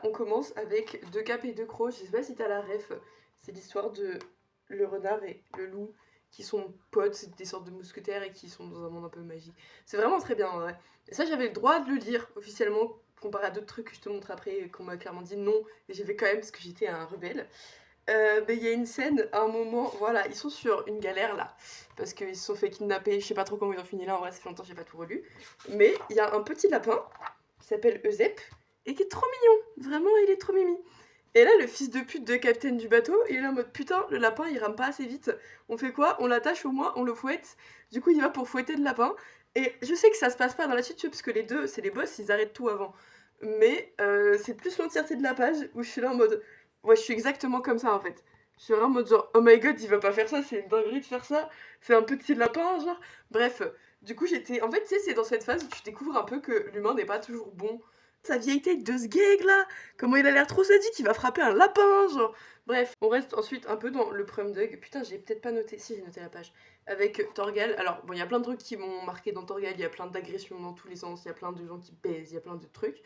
on commence avec Deux capes et deux crocs. Je sais pas si t'as la ref. C'est l'histoire de le renard et le loup qui sont potes, c'est des sortes de mousquetaires et qui sont dans un monde un peu magique. C'est vraiment très bien en vrai. Et ça, j'avais le droit de le lire officiellement, comparé à d'autres trucs que je te montre après et qu'on m'a clairement dit non. Et j'ai fait quand même parce que j'étais un rebelle. Mais il y a une scène, à un moment, voilà, ils sont sur une galère là, parce qu'ils se sont fait kidnapper, je sais pas trop comment ils ont fini là, en vrai ça fait longtemps que j'ai pas tout relu. Mais il y a un petit lapin, qui s'appelle Eusep, et qui est trop mignon, vraiment il est trop mimi. Et là le fils de pute de capitaine du bateau, il est là en mode putain, le lapin il rame pas assez vite, on fait quoi? On l'attache au moins, on le fouette, du coup il va pour fouetter le lapin, et je sais que ça se passe pas dans la suite, parce que les deux, c'est les boss, ils arrêtent tout avant. Mais c'est plus l'entièreté de la page où je suis là en mode ouais, je suis exactement comme ça en fait. Je suis vraiment en mode genre, oh my god, il va pas faire ça, c'est une dinguerie de faire ça, c'est un petit lapin, genre. Bref, du coup, j'étais. En fait, tu sais, c'est dans cette phase où tu découvres un peu que l'humain n'est pas toujours bon. Sa vieille tête de ce gag là, comment il a l'air trop sadique, il va frapper un lapin, genre. Bref, on reste ensuite un peu dans le prom dog. Putain, j'ai peut-être pas noté, si j'ai noté la page. Avec Torgal. Alors, bon, il y a plein de trucs qui m'ont marqué dans Torgal, il y a plein d'agressions dans tous les sens, il y a plein de gens qui baisent, il y a plein de trucs.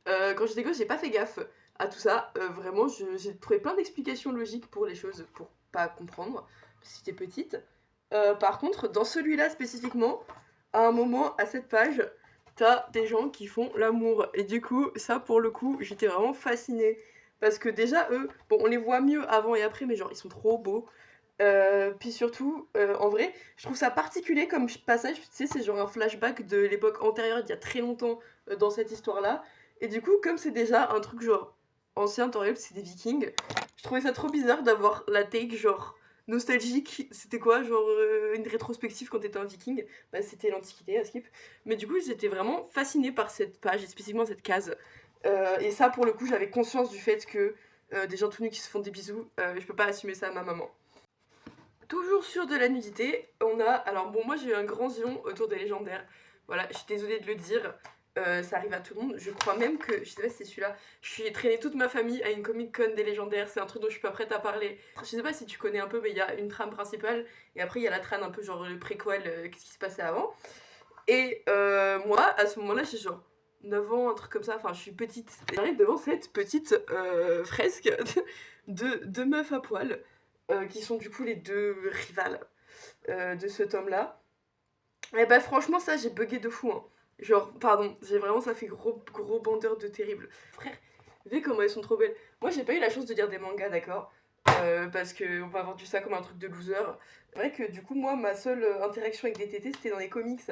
Quand j'étais gosse, j'ai pas fait gaffe à tout ça. Vraiment, j'ai trouvé plein d'explications logiques pour les choses, pour pas comprendre, si j'étais petite. Par contre, dans celui-là spécifiquement, à un moment, à cette page, t'as des gens qui font l'amour. Et du coup, ça, pour le coup, j'étais vraiment fascinée. Parce que déjà, eux, bon, on les voit mieux avant et après, mais genre, ils sont trop beaux. Puis surtout, en vrai, je trouve ça particulier comme passage, tu sais, c'est genre un flashback de l'époque antérieure, il y a très longtemps, dans cette histoire-là. Et du coup, comme c'est déjà un truc genre ancien, Torgal, c'est des vikings, je trouvais ça trop bizarre d'avoir la take genre nostalgique. C'était quoi, genre une rétrospective quand t'étais un viking? Bah, c'était l'Antiquité, à skip. Mais du coup, j'étais vraiment fascinée par cette page, et spécifiquement cette case. Et ça, pour le coup, j'avais conscience du fait que des gens tout nus qui se font des bisous, je peux pas assumer ça à ma maman. Toujours sur de la nudité, on a. Alors bon, moi j'ai eu un grand zion autour des légendaires. Voilà, je suis désolée de le dire, ça arrive à tout le monde. Je crois même que, je sais pas si c'est celui-là, je suis traîné toute ma famille à une Comic Con des légendaires. C'est un truc dont je suis pas prête à parler. Je sais pas si tu connais un peu, mais il y a une trame principale et après il y a la trame un peu genre le préquel, qu'est-ce qui se passait avant. Et moi, à ce moment-là, j'ai genre 9 ans, un truc comme ça. Enfin, je suis petite. Et j'arrive devant cette petite fresque de meufs à poil qui sont du coup les deux rivales de ce tome-là. Et bah franchement ça j'ai bugué de fou. Hein. Genre, pardon, j'ai vraiment ça fait gros bandeur de terrible. Frère, vu comment elles sont trop belles. Moi j'ai pas eu la chance de lire des mangas, d'accord parce que on va avoir vu ça comme un truc de loser. C'est vrai que du coup moi ma seule interaction avec des tétés c'était dans les comics.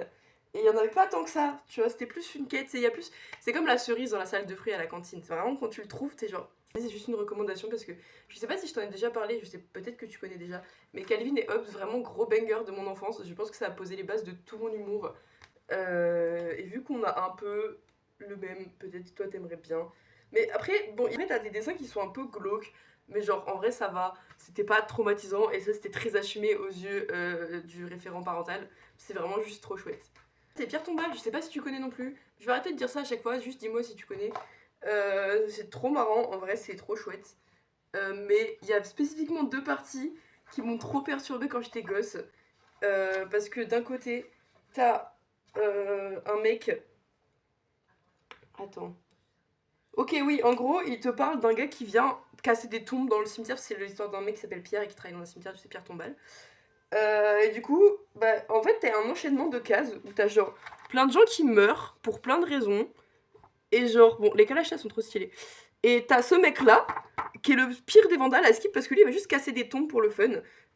Et il y en avait pas tant que ça, tu vois, c'était plus une quête, il y a plus... C'est comme la cerise dans la salle de fruits à la cantine. C'est vraiment quand tu le trouves, t'es genre... C'est juste une recommandation parce que je sais pas si je t'en ai déjà parlé, je sais peut-être que tu connais déjà, mais Calvin et Hobbes, vraiment gros banger de mon enfance. Je pense que ça a posé les bases de tout mon humour. Et vu qu'on a un peu le même, peut-être toi t'aimerais bien. Mais après, bon, il t'as des dessins qui sont un peu glauques, mais genre en vrai ça va. C'était pas traumatisant et ça c'était très assumé aux yeux du référent parental. C'est vraiment juste trop chouette. C'est Pierre Tombal, je sais pas si tu connais non plus. Je vais arrêter de dire ça à chaque fois, juste dis-moi si tu connais. C'est trop marrant, en vrai c'est trop chouette. Mais il y a spécifiquement deux parties qui m'ont trop perturbée quand j'étais gosse. Parce que d'un côté, t'as un mec. Attends. Ok, oui, en gros, il te parle d'un gars qui vient casser des tombes dans le cimetière. C'est l'histoire d'un mec qui s'appelle Pierre et qui travaille dans un cimetière, c'est Pierre Tombal. Et du coup, bah, en fait, t'as un enchaînement de cases où t'as genre plein de gens qui meurent pour plein de raisons. Et genre, bon, les calages là sont trop stylés. Et t'as ce mec là, qui est le pire des vandales à skip parce que lui il va juste casser des tombes pour le fun.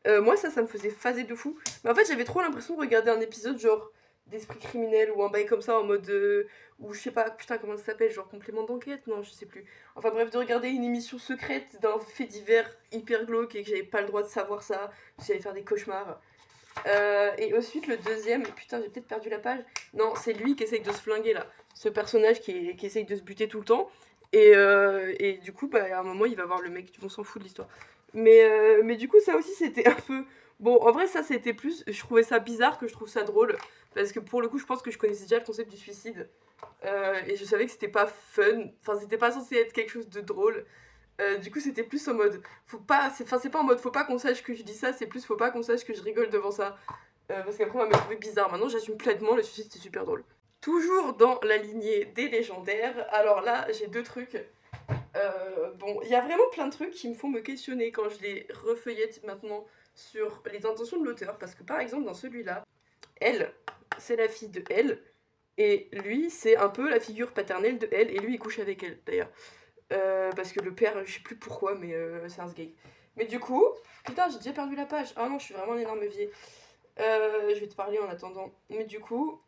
Moi ça me faisait phaser de fou. Mais en fait j'avais trop l'impression de regarder un épisode genre d'esprit criminel ou un bail comme ça en mode ou je sais pas, putain comment ça s'appelle, genre complément d'enquête, non je sais plus. Enfin bref, de regarder une émission secrète d'un fait divers hyper glauque et que j'avais pas le droit de savoir ça, j'allais faire des cauchemars. Et ensuite le deuxième, putain j'ai peut-être perdu la page, non c'est lui qui essaye de se flinguer là, ce personnage qui essaye de se buter tout le temps. Et du coup, bah, à un moment, il va voir le mec, on s'en fout de l'histoire. Mais du coup, ça aussi, c'était un peu... Bon, en vrai, ça, c'était plus... Je trouvais ça bizarre que je trouve ça drôle. Parce que pour le coup, je pense que je connaissais déjà le concept du suicide. Et je savais que c'était pas fun. Enfin, c'était pas censé être quelque chose de drôle. Du coup, c'était plus en mode... Faut pas... Enfin, c'est pas en mode faut pas qu'on sache que je dis ça, c'est plus faut pas qu'on sache que je rigole devant ça. Parce qu'après, on va me trouver bizarre. Maintenant, j'assume pleinement, le suicide, c'était super drôle. Toujours dans la lignée des légendaires, alors là, j'ai deux trucs. Bon, il y a vraiment plein de trucs qui me font me questionner quand je les refeuillette maintenant sur les intentions de l'auteur. Parce que par exemple, dans celui-là, elle, c'est la fille de elle, et lui, c'est un peu la figure paternelle de elle, et lui, il couche avec elle d'ailleurs. Parce que le père, je sais plus pourquoi, mais c'est un sgeg. Mais du coup, putain, j'ai déjà perdu la page. Ah non, je suis vraiment un énorme vieille. Je vais te parler en attendant. Mais du coup,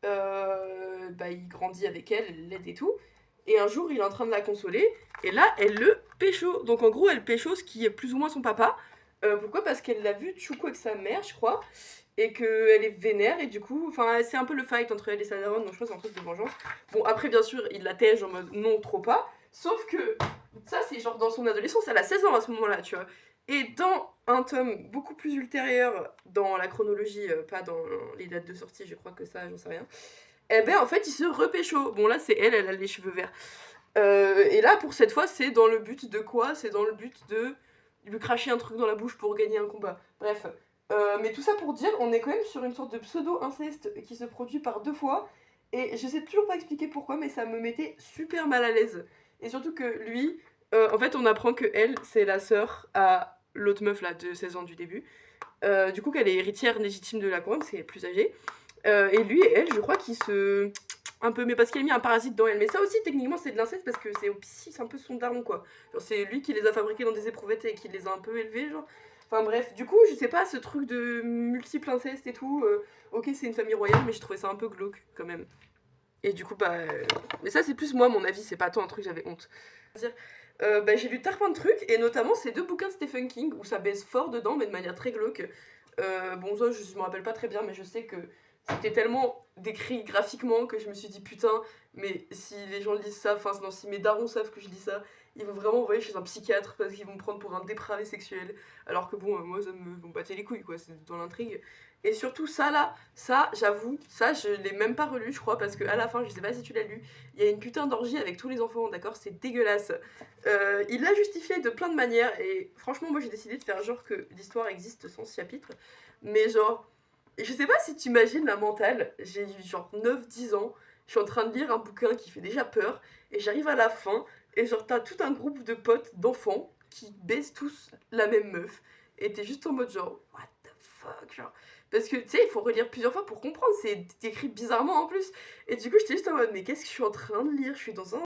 bah, il grandit avec elle, elle l'aide et tout. Et un jour, il est en train de la consoler. Et là, elle le pécho. Donc en gros, elle pécho ce qui est plus ou moins son papa. Pourquoi? Parce qu'elle l'a vu Tchoukou avec sa mère, je crois. Et qu'elle est vénère. Et du coup, enfin, c'est un peu le fight entre elle et sa daronne. Donc je pense que c'est un truc de vengeance. Bon, après, bien sûr, il la tège en mode non, trop pas. Sauf que ça, c'est genre dans son adolescence. Elle a 16 ans à ce moment-là, tu vois. Et dans un tome beaucoup plus ultérieur dans la chronologie, pas dans les dates de sortie, je crois que ça, j'en sais rien, eh ben en fait, il se repécho. Bon, là, c'est elle, elle a les cheveux verts. Et là, pour cette fois, c'est dans le but de quoi? C'est dans le but de lui cracher un truc dans la bouche pour gagner un combat. Bref. Mais tout ça pour dire, on est quand même sur une sorte de pseudo-inceste qui se produit par deux fois. Et je sais toujours pas expliquer pourquoi, mais ça me mettait super mal à l'aise. Et surtout que lui, en fait, on apprend que elle, c'est la sœur à l'autre meuf là de 16 ans du début. Du coup, qu'elle est héritière légitime de la couronne, parce qu'elle est plus âgée. Et lui et elle, je crois qu'ils se. Un peu, mais parce qu'il a mis un parasite dans elle. Mais ça aussi, techniquement, c'est de l'inceste parce que c'est un peu son daron, quoi. Genre, c'est lui qui les a fabriqués dans des éprouvettes et qui les a un peu élevés, genre. Enfin bref, du coup, je sais pas, ce truc de multiple inceste et tout. Ok, c'est une famille royale, mais je trouvais ça un peu glauque quand même. Et du coup, bah. Mais ça, c'est plus moi, mon avis, c'est pas tant un truc, j'avais honte. Bah, j'ai lu plein de trucs, et notamment ces deux bouquins de Stephen King où ça baisse fort dedans, mais de manière très glauque. Bon, ça, je me rappelle pas très bien, mais je sais que c'était tellement décrit graphiquement que je me suis dit putain, mais si les gens lisent ça, enfin, non, si mes darons savent que je lis ça, ils vont vraiment envoyer chez un psychiatre parce qu'ils vont me prendre pour un dépravé sexuel. Alors que bon, moi, ça me battait les couilles, quoi, c'est dans l'intrigue. Et surtout, ça là, ça, j'avoue, ça, je l'ai même pas relu, je crois, parce que à la fin, je sais pas si tu l'as lu, il y a une putain d'orgie avec tous les enfants, d'accord? C'est dégueulasse. Il l'a justifié de plein de manières, et franchement, moi j'ai décidé de faire genre que l'histoire existe sans ce chapitre, mais genre, je sais pas si tu imagines la mentale, j'ai genre 9 10 ans, je suis en train de lire un bouquin qui fait déjà peur, et j'arrive à la fin, et genre t'as tout un groupe de potes, d'enfants, qui baissent tous la même meuf, et t'es juste en mode genre, what the fuck, genre. Parce que tu sais, il faut relire plusieurs fois pour comprendre, c'est écrit bizarrement en plus. Et du coup, j'étais juste en mode, mais qu'est-ce que je suis en train de lire? Je suis dans un.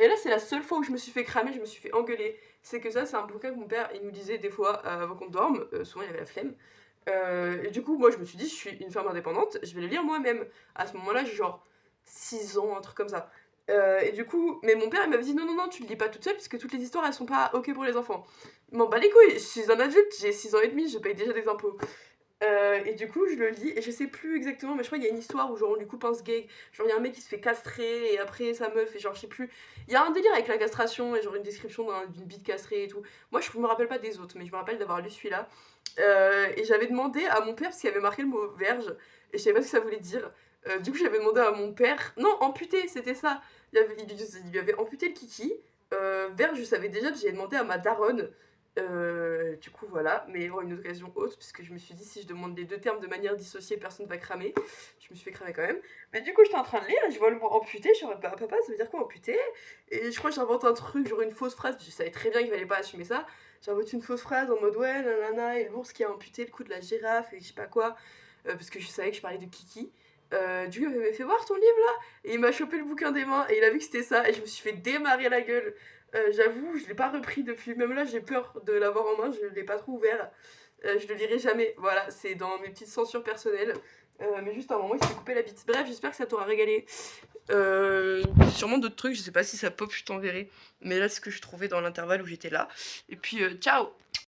Et là, c'est la seule fois où je me suis fait cramer, je me suis fait engueuler. C'est que ça, c'est un bouquin que mon père, il nous lisait des fois avant qu'on dorme. Souvent, il avait la flemme. Et du coup, moi, je me suis dit, je suis une femme indépendante, je vais le lire moi-même. À ce moment-là, j'ai genre 6 ans, un truc comme ça. Et du coup, mais mon père, il m'avait dit, non, non, non, tu le lis pas toute seule, puisque toutes les histoires, elles sont pas ok pour les enfants. M'en bats les couilles, je suis un adulte, j'ai 6 ans et demi, je paye déjà des impôts. Et du coup, je le lis, et je sais plus exactement, mais je crois qu'il y a une histoire où genre on lui coupe un sgeg, genre il y a un mec qui se fait castrer, et après sa meuf, et genre je sais plus. Il y a un délire avec la castration, et genre une description d'une bite castrée et tout. Moi je me rappelle pas des autres, mais je me rappelle d'avoir lu celui-là. Et j'avais demandé à mon père, parce qu'il y avait marqué le mot verge, et je savais pas ce que ça voulait dire. Du coup, j'avais demandé à mon père. Non, amputé, c'était ça. Il lui avait amputé le kiki. Verge, je savais déjà, parce que j'avais demandé à ma daronne. Du coup, voilà, mais il y aura une occasion haute, puisque je me suis dit, si je demande les deux termes de manière dissociée, personne va cramer. Je me suis fait cramer quand même. Mais du coup, j'étais en train de lire et je vois le mot amputé. Je suis en mode, bah, papa, ça veut dire quoi amputé? Et je crois que j'invente un truc, genre une fausse phrase, parce que je savais très bien qu'il fallait pas assumer ça. J'invente une fausse phrase en mode, ouais, nanana, et l'ours qui a amputé le cou de la girafe, et je sais pas quoi, parce que je savais que je parlais de Kiki. Du coup, il m'a fait voir ton livre là, et il m'a chopé le bouquin des mains, et il a vu que c'était ça, et je me suis fait démarrer la gueule. J'avoue, je l'ai pas repris depuis. Même là, j'ai peur de l'avoir en main, je l'ai pas trop ouvert. Je le lirai jamais. Voilà, c'est dans mes petites censures personnelles. Mais juste à un moment, il s'est coupé la bite. Bref, j'espère que ça t'aura régalé. Sûrement d'autres trucs, je sais pas si ça pop, je t'enverrai. Mais là, c'est ce que je trouvais dans l'intervalle où j'étais là. Et puis, ciao!